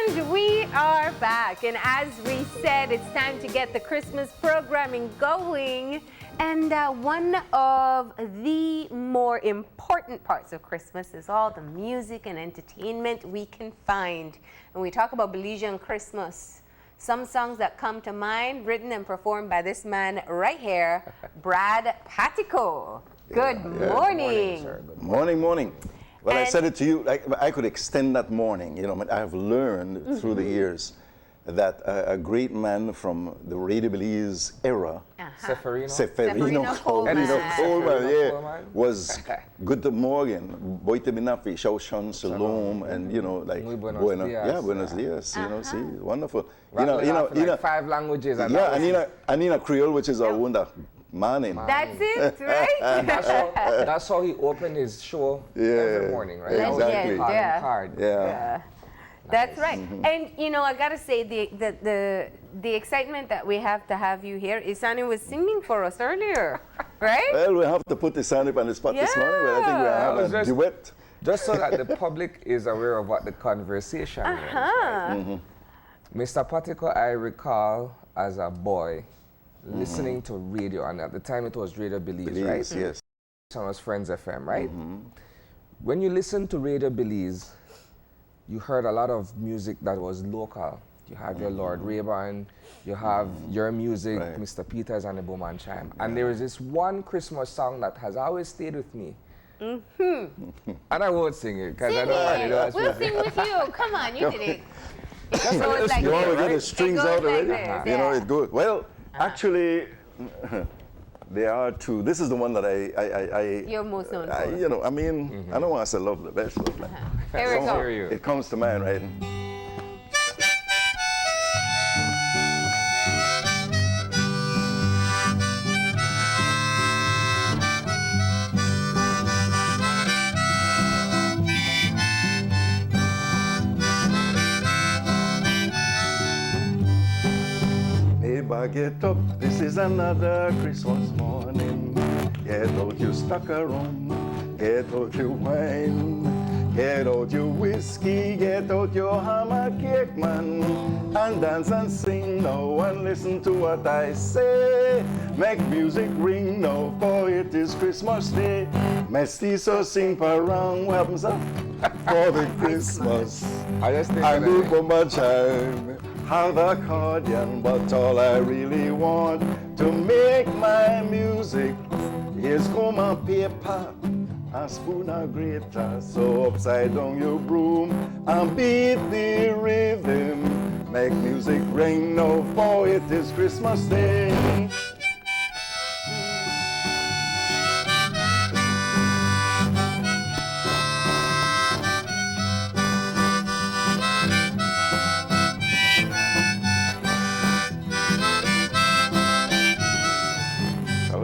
And we are back. And as we said, it's time to get the Christmas programming going. And one of the more important parts of Christmas is all the music and entertainment we can find. And we talk about Belizean Christmas. Some songs that come to mind, written and performed by this man right here, Brad Pattico. Good morning. Good morning, morning. Well, I said it to you, I could extend that morning. You know, I have learned through the years that a great man from the Radio Belize era, Seferino Coleman, was good morning, Boite Binafi, Shaushan, Shalom, and you know, like Buenos Dias, you know, see, wonderful. You know, 5 languages. And in a Creole, which is our wonder. Morning. That's it, right? That's how he opened his show every morning, right? Exactly. Yeah. That's right. And you know, I gotta say the excitement that we have to have you here. Isani was singing for us earlier, right? Well, we have to put Isani on the spot this morning, but I think we'll have a duet. Just so that the public is aware of what the conversation is. Right? Mr. Pattico, I recall as a boy listening to radio, and at the time it was Radio Belize, right? Yes. It was Friends FM, right? When you listen to Radio Belize, you heard a lot of music that was local. You have your Lord Rayburn, you have your music, Mr. Peters and the Bowman Chime. And there is this one Christmas song that has always stayed with me. And I won't sing it, because I don't know. We'll sing with you. Come on, you did it. You want to get the strings out already? You know, it goes. Well, actually, there are 2. This is the one that You're most known for. You know, I mean, I don't want to say love the best, but Here we go. It comes to mind, right? Get up, this is another Christmas morning. Get out your stockeroo, get out your wine, get out your whiskey, get out your hammer cake, man, and dance and sing now and listen to what I say. Make music ring now, for it is Christmas Day. Mestizo sing parang, what happens up? For the Christmas, I do for my chime. Have accordion, but all I really want to make my music is come on paper, a spoon a grater. So upside down your broom and beat the rhythm. Make music ring now, for it is Christmas Day.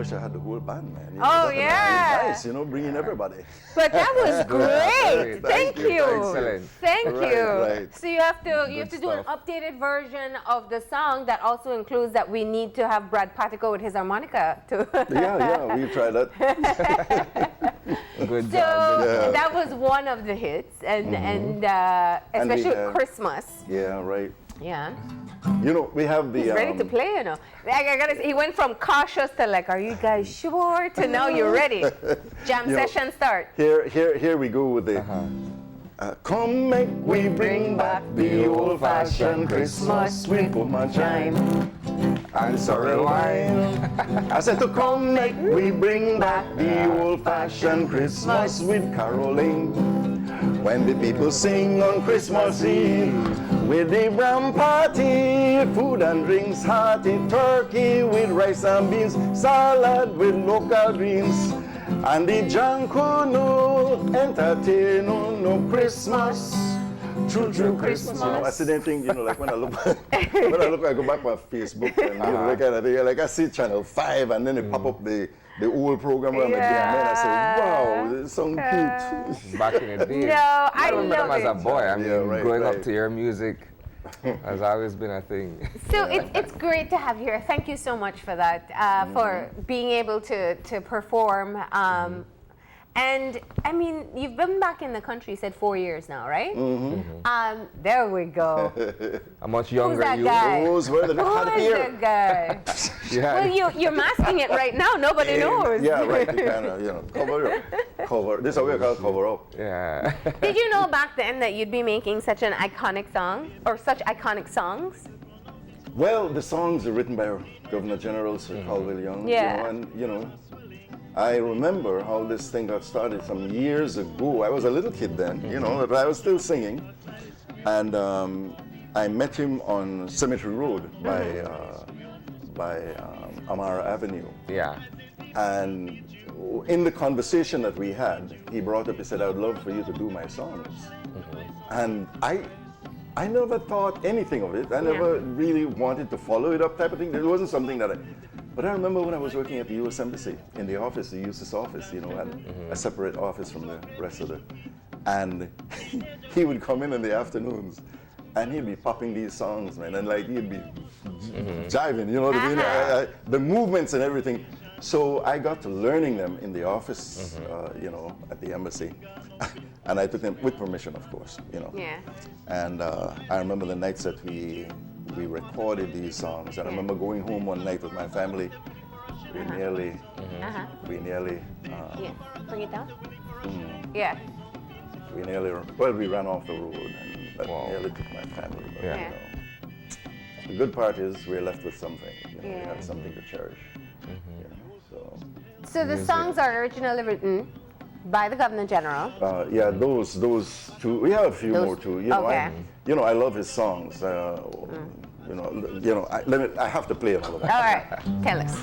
I had the whole band, man. You know, nice, you know, bringing everybody. But that was great. Thank you. Excellent. Thank you. Right. So you have to do an updated version of the song that also includes that we need to have Brad Pattico with his harmonica too. Yeah, we try that. Good job. So that was one of the hits, and especially at Christmas. Yeah, right. Yeah. You know, we have the... He's ready to play, you know. I gotta say, he went from cautious to like, are you guys sure? To now you're ready. Jam session start. Here we go with the... come make we bring back the old-fashioned Christmas with Bowman Chime and sorrel wine. I said to come make we bring back the old-fashioned Christmas with caroling. When the people sing on Christmas Eve, with the ram party, food and drinks hearty, turkey with rice and beans, salad with local greens, and the Jankuno entertain on Christmas. True Christmas. You know, I see them think, you know, like when I look, I go back to my Facebook and you know, that kind of thing. Like I see Channel 5 and then they pop up the old program where I'm like, man, I say, wow, this song cute. Back in the day. No, I remember them as a boy. I mean, growing right. up to your music has always been a thing. So it's great to have you here. Thank you so much for that, for being able to perform. And I mean, you've been back in the country, you said 4 years now, right? There we go. How much younger that you? guy? Those were the Who is the guy? Yeah. Well, you're masking it right now. Nobody knows. Yeah, right. You kind of, cover. This is what we call cover up. Yeah. Did you know back then that you'd be making such an iconic song, or such iconic songs? Well, the songs are written by Governor General Sir Colville Young. Yeah. I remember how this thing got started some years ago. I was a little kid then, but I was still singing. And I met him on Cemetery Road by Amara Avenue. Yeah. And in the conversation that we had, he brought up, he said, I would love for you to do my songs. And I never thought anything of it. I never really wanted to follow it up type of thing. It wasn't something that but I remember when I was working at the U.S. Embassy, in the office, the USIS office, and a separate office from the rest of and he would come in the afternoons, and he'd be popping these songs, man, and like he'd be jiving, you know what I mean? The movements and everything. So I got to learning them in the office, at the embassy. And I took them with permission, of course, Yeah. And I remember the nights that we recorded these songs. And I remember going home one night with my family. We nearly, Yeah. Bring it down. Yeah. we ran off the road, and that nearly took my family. But, Yeah. the good part is we're left with something. We Yeah. have something to cherish. So the songs are originally written by the Governor General. Yeah, those two. We have a few more too. Okay. I love his songs. I have to play another one. All right, tell us.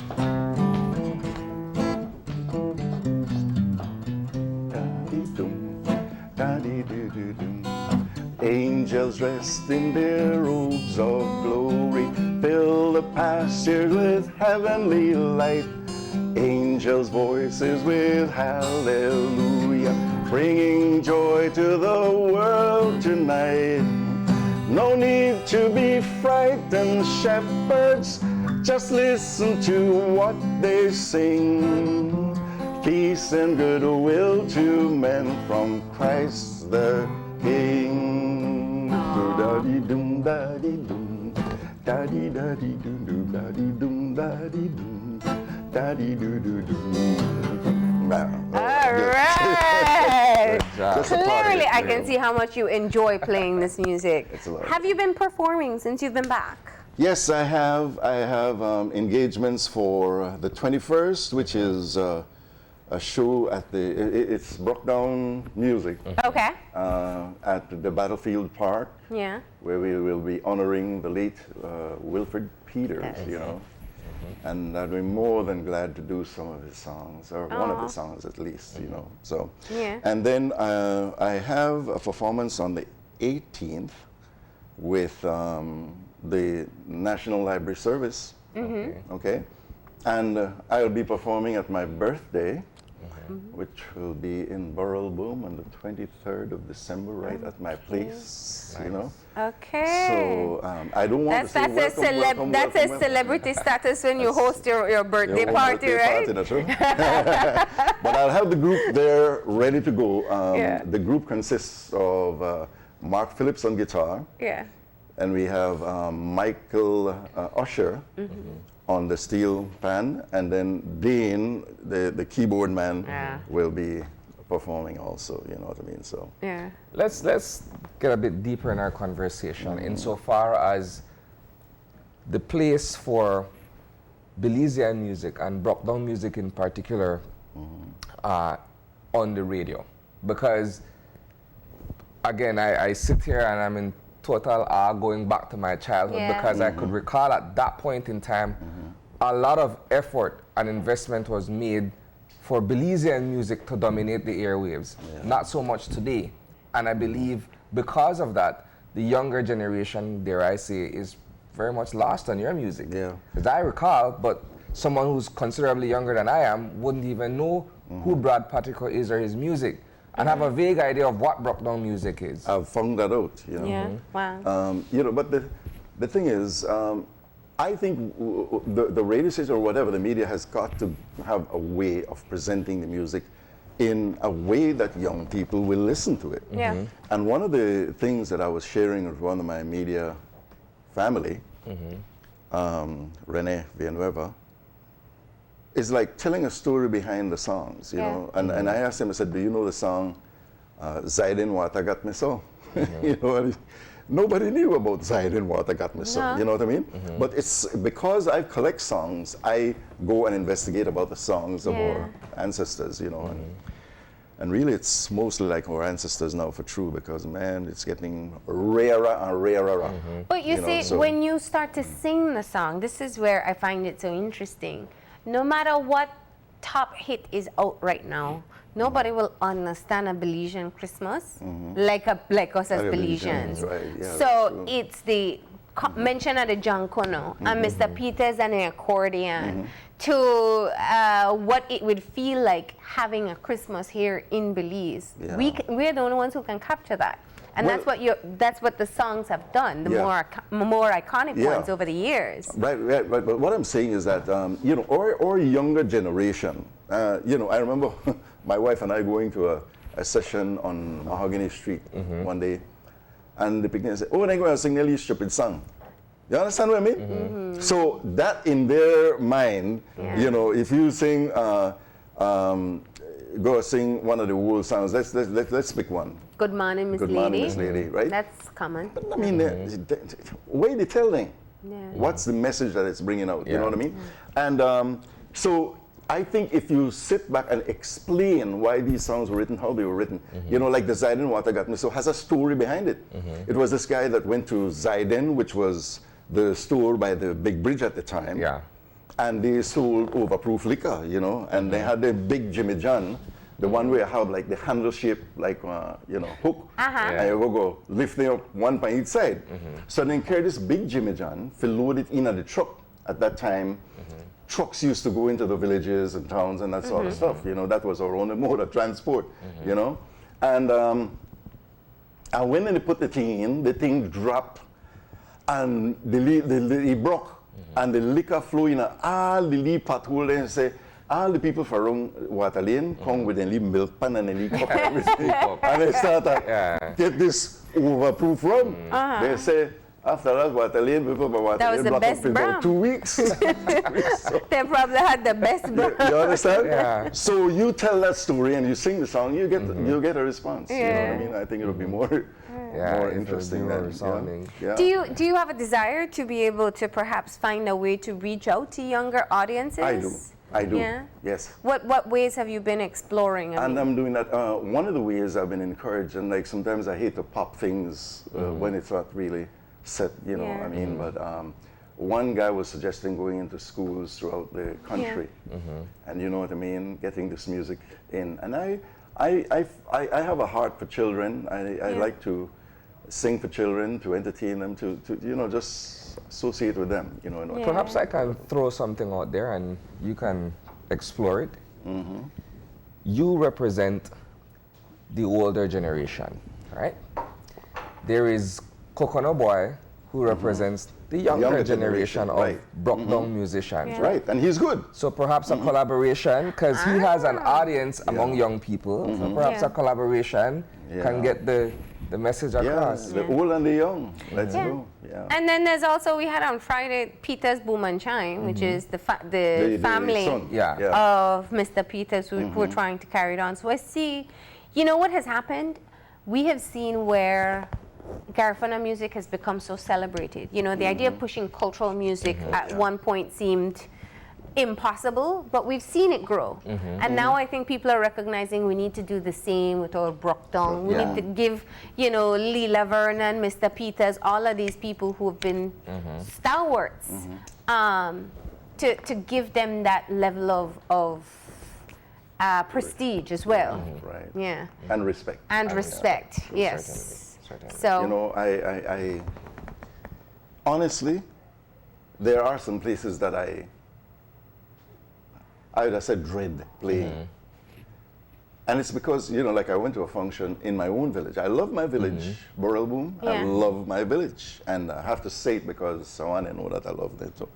Angels dressed in their robes of glory fill the pastures with heavenly light. Angels' voices with hallelujah, bringing joy to the world tonight. No need to be frightened, shepherds, just listen to what they sing. Peace and goodwill to men from Christ the King. Da-dee-dum, da-dee-dum, da-dee-da-dee-dum, da-dee-dum, da-dee-dum, da-dee-doo-doo-dum. All right. Just a part of Clearly, it, I can see how much you enjoy playing this music. It's a lot. Have you been performing since you've been back? Yes, I have. I have engagements for the 21st, which is a show at it's Broke Down Music Okay. at the Battlefield Park, Yeah. where we will be honoring the late Wilfred Peters, And I'd be more than glad to do some of his songs, or one of his songs at least, So, Yeah. and then I have a performance on the 18th with the National Library Service. Okay, and I'll be performing at my birthday, which will be in Burrelboom on the 23rd of December, right at my place. Okay. So I don't want to say welcome, that's a celebrity status when you host your birthday party, right? That's right. But I'll have the group there ready to go. The group consists of Mark Phillips on guitar. Yeah. And we have Michael Usher on the steel pan, and then Dean, the keyboard man, will be performing also. You know what I mean? So yeah. Let's get a bit deeper in our conversation insofar as the place for Belizean music and Broke Down music in particular on the radio, because again I sit here and I'm in total awe going back to my childhood because I could recall at that point in time a lot of effort and investment was made for Belizean music to dominate the airwaves, not so much today. And I believe because of that, the younger generation, dare I say, is very much lost on your music. Yeah. As I recall, but someone who's considerably younger than I am wouldn't even know who Brad Pattico is or his music, and have a vague idea of what Broke Down music is. I've found that out. Yeah. Wow. But the thing is, I think the radio station or whatever, the media has got to have a way of presenting the music in a way that young people will listen to it. Yeah. And one of the things that I was sharing with one of my media family, Rene Villanueva, is like telling a story behind the songs, you know. And I asked him, I said, do you know the song Zaiden Wata Gat Me So? You know, and nobody knew about Zaiden Wata Gat Me So, you know what I mean? But it's because I collect songs, I go and investigate about the songs of our ancestors, you know. And really, it's mostly like our ancestors now for true, because man, it's getting rarer and rarer. But you see, when you start to sing the song, this is where I find it so interesting. No matter what top hit is out right now, nobody will understand a Belizean Christmas like us as Belizeans. Right, yeah, so it's the mention of the Jankono and Mr. Peters and the accordion to what it would feel like having a Christmas here in Belize. Yeah. We're the only ones who can capture that. And Well, that's what the songs have done, the more iconic ones over the years. Right. But what I'm saying is that, you know, our younger generation, you know, I remember my wife and I going to a session on Mahogany Street one day, and the picnic said, oh, they're going to sing a really stupid song. You understand what I mean? So that in their mind, you know, if you sing, go sing one of the old songs, let's pick one. Good morning, Miss Good Lady. morning, Miss Lady, right? That's common. But I mean, way they telling. What's the message that it's bringing out? You know what I mean? And so I think if you sit back and explain why these songs were written, how they were written, you know, like the Zaiden Wata Gat Me So has a story behind it. It was this guy that went to Zaiden, which was the store by the big bridge at the time. Yeah. And they sold overproof liquor, you know, and they had the big Jimmy John, the one where you have like the handle shape, like, you know, hook. And you go lifting up one by each side. So then carry this big Jimmy John, load it in at the truck. At that time, trucks used to go into the villages and towns and that sort of stuff. You know, that was our only mode of transport, you know. And when they put the thing in, the thing dropped and it broke. And the liquor flow in all the lee pathole there and say, all the people from Water Lane come with a little milk pan and a little cup and everything. And they start to get this overproof rum. They say, after that, Water Lane, people by Water That was Lane the block best up in about 2 weeks. They probably had the best You understand? So you tell that story and you sing the song, you get a response. You know what I mean? I think it'll be more interesting than Do you have a desire to be able to perhaps find a way to reach out to younger audiences? I do. Yeah? Yes. What ways have you been exploring? And I'm doing that. One of the ways I've been encouraged, and like sometimes I hate to pop things when it's not really set, you know what I mean? But one guy was suggesting going into schools throughout the country, and you know what I mean, getting this music in. And I have a heart for children. I like to sing for children, to entertain them, to you know, just associate with them, you know. Perhaps I can throw something out there and you can explore it. You represent the older generation, right? There is Coconut Boy, who represents the younger generation of broke-down musicians. Right, and he's good. So perhaps a collaboration, because he has an audience among young people, so perhaps a collaboration can get the message across. The old and the young. Let's go. And then there's also, we had on Friday, Peter's Boom and Chime, which is the family of Mr. Peters who are trying to carry it on. So I see, you know what has happened? We have seen where Garifuna music has become so celebrated. You know, the idea of pushing cultural music at one point seemed impossible, but we've seen it grow. And now I think people are recognizing we need to do the same with our Brockdown. We need to give, you know, Leela Vernon, Mr. Peters, all of these people who have been stalwarts, to give them that level of prestige as well. Right. Yeah. And respect. And respect, yes. Certainly. So, you know, I honestly, there are some places that I would have said dread playing. And it's because, you know, like I went to a function in my own village. I love my village, Borrelboom. I love my village. And I have to say it because I want to know that I love them. So.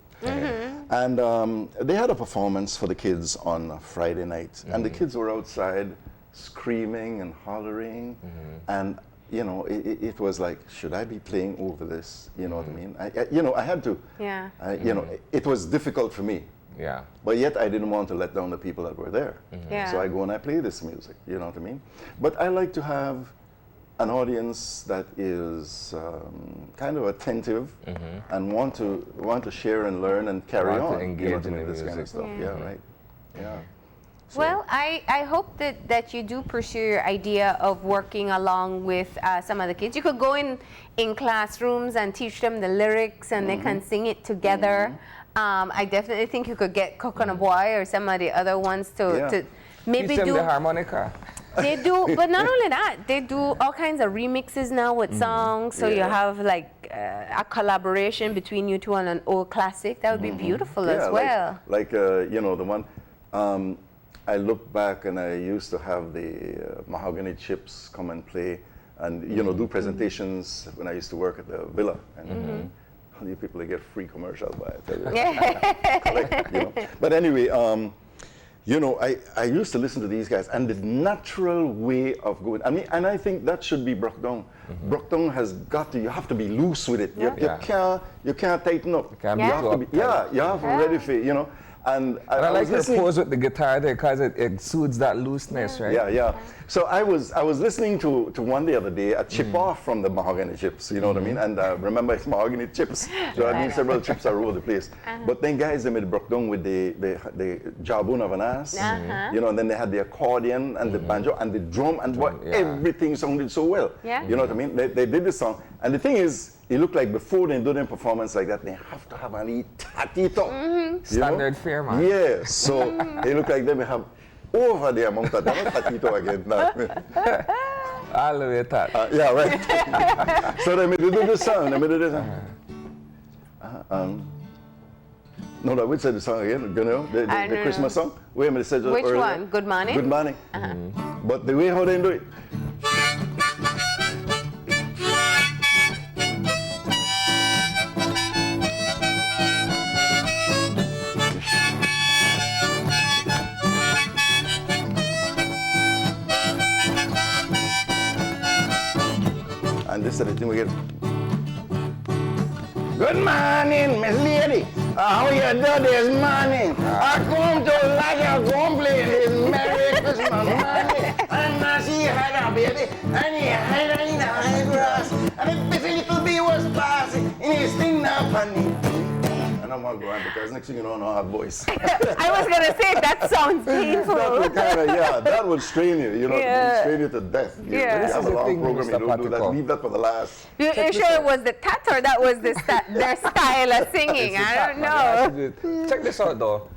And they had a performance for the kids on a Friday night. And the kids were outside screaming and hollering. And, you know, it was like, should I be playing over this? You know what I mean? You know, I had to. Yeah. You know, it was difficult for me. Yeah. But yet I didn't want to let down the people that were there. Yeah. So I go and I play this music, you know what I mean? But I like to have an audience that is kind of attentive and want to share and learn and carry Want to on. engage you know, in the this kind of music. stuff. Yeah, right. Yeah. So- Well, I hope that you do pursue your idea of working along with some of the kids. You could go in classrooms and teach them the lyrics and they can sing it together. I definitely think you could get Coconut Boy or some of the other ones to maybe Teach them do the harmonica. They do, but not only that, they do all kinds of remixes now with songs. So you have like a collaboration between you two on an old classic. That would be beautiful as well. Like you know, the one, I look back and I used to have the Mahogany Chips come and play and, you know, do presentations when I used to work at the Villa. And you people, they get free commercials by it. Collect, you know. But anyway, you know, I used to listen to these guys and the natural way of going, I mean, and I think that should be brought down. Brought down has got to, you have to be loose with it. You can't tighten up. You can't Yeah. be have too to be, uptight. you have to ready for it, you know. And I like was your listening- pose with the guitar there because it suits that looseness, right? Yeah. So I was listening to one the other day, a chip off from the Mahogany Chips, you know what I mean? And remember, it's Mahogany Chips. So I mean, several chips are all over the place. But then guys, they made broke down with the jawbone of an ass, you know, and then they had the accordion and the banjo and the drum and everything sounded so well. Yeah. You know what I mean? They did this song. And the thing is, it looked like before they do their performance like that, they have to have a little Pattico. Standard fare, man. Yeah, so they look like they may have over the amount of that Pattico again. All the way that. Yeah, right. So they made do the song. They made do the song. No, that would say the song again. You know, the no, Christmas song. Wait a minute, said Which earlier. one? Good Morning? Good Morning. But the way how they do it. And this is the thing we get. Good morning, Miss Lady. How you do this morning? I come to like a complain this Merry Christmas morning. And now she had a baby, and he had her in the high grass. And the busy little bee was passing in his thing now, funny. And I'm gonna go on because next thing you know, I don't have voice. I was going to say, that sounds painful. That would that would strain you, you know, strain you to death. You have a long thing, program, Mr. you don't do that, Pattico. leave that for the last. You sure it was the tat or that was their style of singing? I don't know. Check this out though.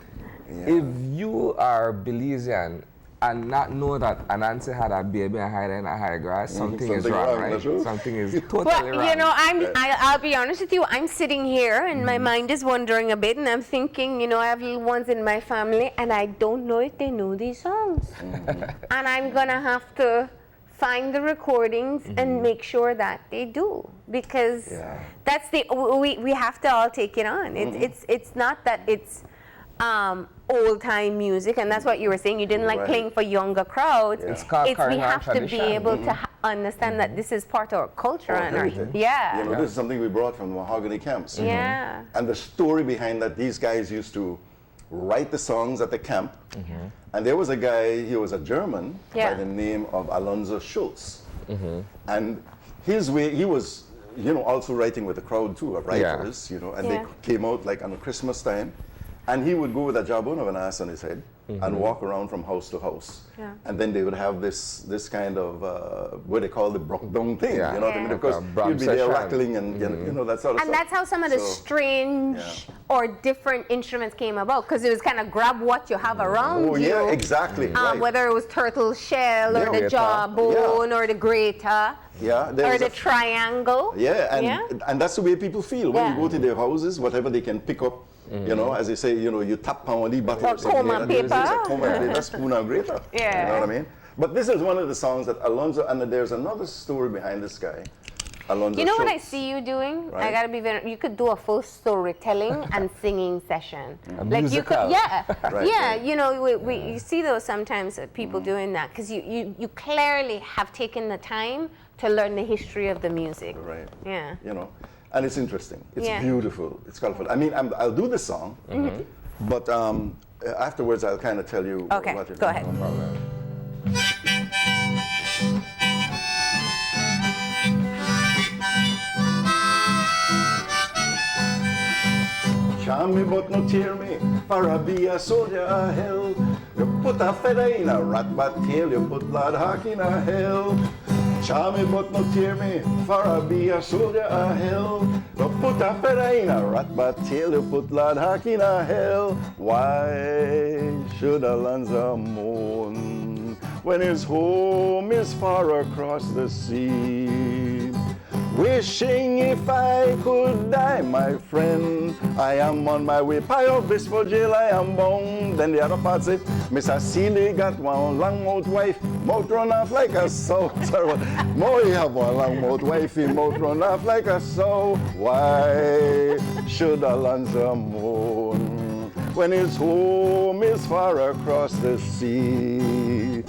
If you are Belizean and not know that Anansi had a baby and hide in a high grass, something is something wrong, wrong, right? that's true. Something is totally Well, wrong. you know, I'll be honest with you. I'm sitting here and my mind is wandering a bit, and I'm thinking, you know, I have little ones in my family, and I don't know if they know these songs, and I'm gonna have to find the recordings and make sure that they do, because that's we have to all take it on. It's not that it's old time music, and that's what you were saying. You didn't like playing for younger crowds. It's called we carrying on have to be tradition. able to understand that this is part of our culture and our everything. You know, this is something we brought from the Mahogany camps. Yeah. And the story behind that, these guys used to write the songs at the camp. And there was a guy, he was a German by the name of Alonzo Schultz. And his way, he was, you know, also writing with the crowd too, writers, you know, and they came out like on Christmas time. And he would go with a jawbone of an ass on his head and walk around from house to house. And then they would have this kind of, what they call the broke down thing, you know what I mean? Because you'd be there rattling and, you know, that sort of And stuff. that's how some of the strange or different instruments came about, because it was kind of grab what you have around you. Oh, yeah, exactly. Right. Whether it was turtle shell or the jawbone or the grater Yeah, or the triangle. Yeah, and that's the way people feel. When you go to their houses, whatever they can pick up, you know, as they say, you know, you tap on the bottle Or coma paper. A coma paper, spoon or grater. You know what I mean? But this is one of the songs that Alonzo, and there's another story behind this guy. Alonzo You know what I Schultz. see you doing? I Right. gotta be very. You could do a full storytelling and singing session. A Like you musical. could, yeah, Right, yeah. right. You know, you see those sometimes people doing that because you clearly have taken the time to learn the history of the music. Right. Yeah. You know, and it's interesting. It's Yeah. beautiful. It's colorful. I mean, I'll do the song, but afterwards I'll kind of tell you Okay, what it go is. ahead. No problem. Charm me but no tear me, for I be a soldier of hell. You put a feather in a rat bat tail, you put blood hawk in a hell. Charm me but no tear me, for I be a soldier of hell. You put a feather in a rat bat tail, you put blood hawk in a hell. Why should Alonzo mourn when his home is far across the sea? Wishing if I could die, my friend. I am on my way. Pie of this for jail, I am bound. Then the other part said, Mr. Seeley got one long mouth wife, mouth run off like a sow. Sorry, Mo, he have one long mouth wife, he mouth run off like a sow. Why should Alonzo mourn when his home is far across the sea?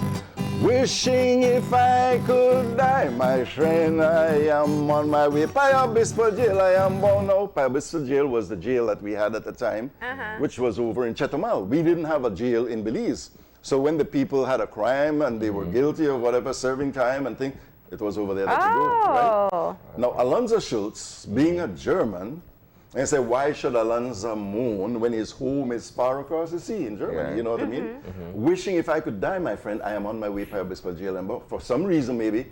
Wishing if I could die, my friend, I am on my way. Pie Obispo Jail, I am bound now. Pie Obispo Jail was the jail that we had at the time, which was over in Chetumal. We didn't have a jail in Belize. So when the people had a crime and they were guilty of whatever, serving time and thing, it was over there that you go, right? Now, Alonzo Schultz, being a German, and said, why should Alonzo mourn when his home is far across the sea in Germany? Yeah. You know what I mean? Wishing if I could die, my friend, I am on my way to Obispo Jail. And for some reason, maybe,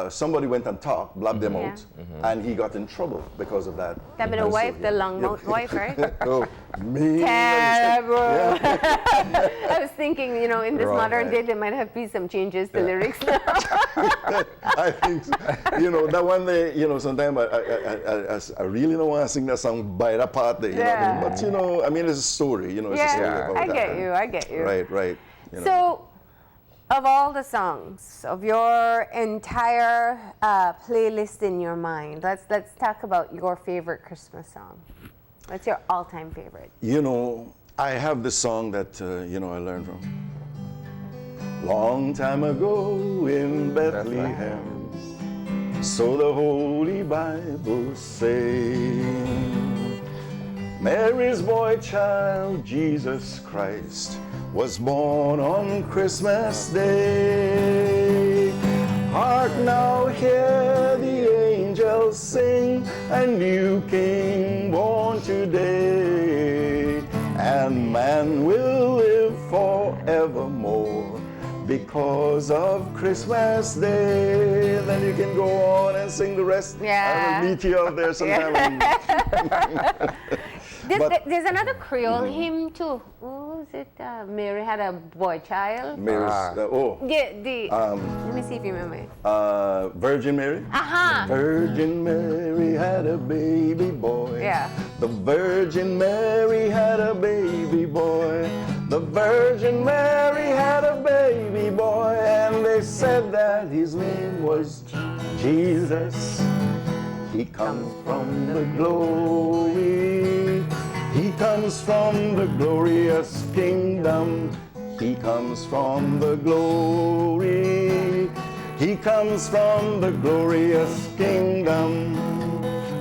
somebody went and talked, blabbed them out, and he got in trouble because of that. That be the wife, the long mouth wife, right? Oh, me. Terrible. Yeah. I was thinking, you know, in this Wrong, modern right? day, there might have been some changes to lyrics now. I think, so. You know, that one day, you know, sometimes I really don't want to sing that song by the part there, you know what I mean? But, you know, I mean, it's a story, you know, it's a story Yeah, about I that. get you, I get you. Right, right. You know. So, of all the songs of your entire playlist in your mind, let's talk about your favorite Christmas song. What's your all-time favorite? You know, I have this song that, you know, I learned from. Long time ago in Bethlehem, so the Holy Bible say, Mary's boy child, Jesus Christ, was born on Christmas Day. Hark now, hear the angels sing, a new king born today, and man will live forevermore because of Christmas Day. Then you can go on and sing the rest. Yeah. I will meet you out there sometime. There's another Creole hymn too. Who is it? Mary had a boy child. Mary's, Yeah, let me see if you remember it. Virgin Mary. Virgin Mary had a baby boy. Yeah. The Virgin Mary had a baby boy. The Virgin Mary had a baby boy, and they said that his name was Jesus. He comes from the glory. He comes from the glorious kingdom. He comes from the glory. He comes from the glorious kingdom.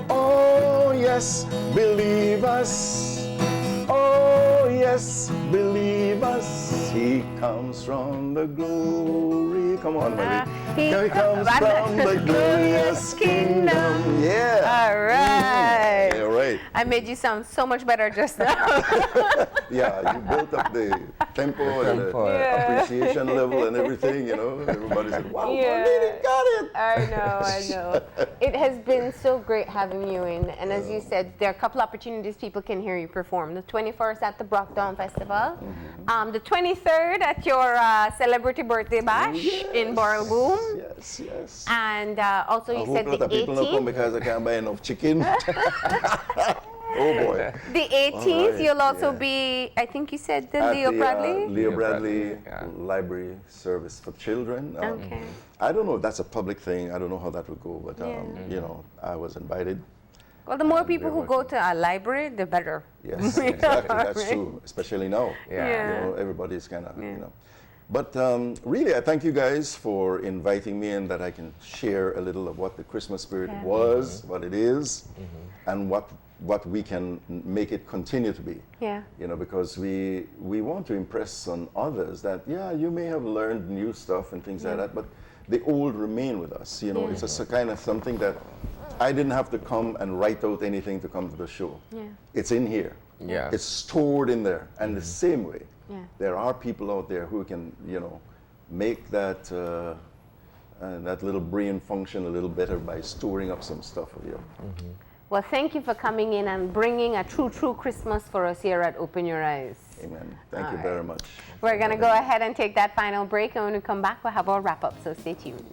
Oh, yes, believe us. Oh, yes, believe us. He comes from the glory. Come on, baby. He comes from the glorious kingdom. Yeah. All right. Yeah, right. I made you sound so much better just now. Yeah, you built up the tempo and the Tempo. Yeah. appreciation level and everything, you know. Everybody said, wow, Yeah. Marlene got it. I know. It has been so great having you in. And as you said, there are a couple opportunities people can hear you perform. The 21st at the Brockdown Festival. The 23rd at your celebrity birthday bash in Boral Boom. Yes, yes. And also you I said hope the that people don't come 18th. because I can't buy enough chicken. Oh boy. The 18th, All right, you'll also yeah. be, I think you said the At Leo the, Bradley? Leo Bradley yeah. Library Service for Children. Okay. I don't know if that's a public thing. I don't know how that would go, but Yeah. you know, I was invited. Well, the more And people we're who go working. to a library, the better. Yes, exactly. That's Right. true, especially now. Yeah. Yeah. You know, everybody's kind of, you know. But really, I thank you guys for inviting me and that I can share a little of what the Christmas spirit Yeah. was, what it is, and what we can make it continue to be. Yeah. You know, because we want to impress on others that, yeah, you may have learned new stuff and things like that, but the old remain with us. You know, Yeah. it's a kind of something that I didn't have to come and write out anything to come to the show. Yeah. It's in here. Yeah. It's stored in there. And the same way, Yeah. there are people out there who can, you know, make that that little brain function a little better by storing up some stuff of you. Well, thank you for coming in and bringing a true Christmas for us here at Open Your Eyes. Amen. Thank you All very right. much. We're going to go ahead and take that final break, and when we come back, we'll have our wrap-up, so stay tuned.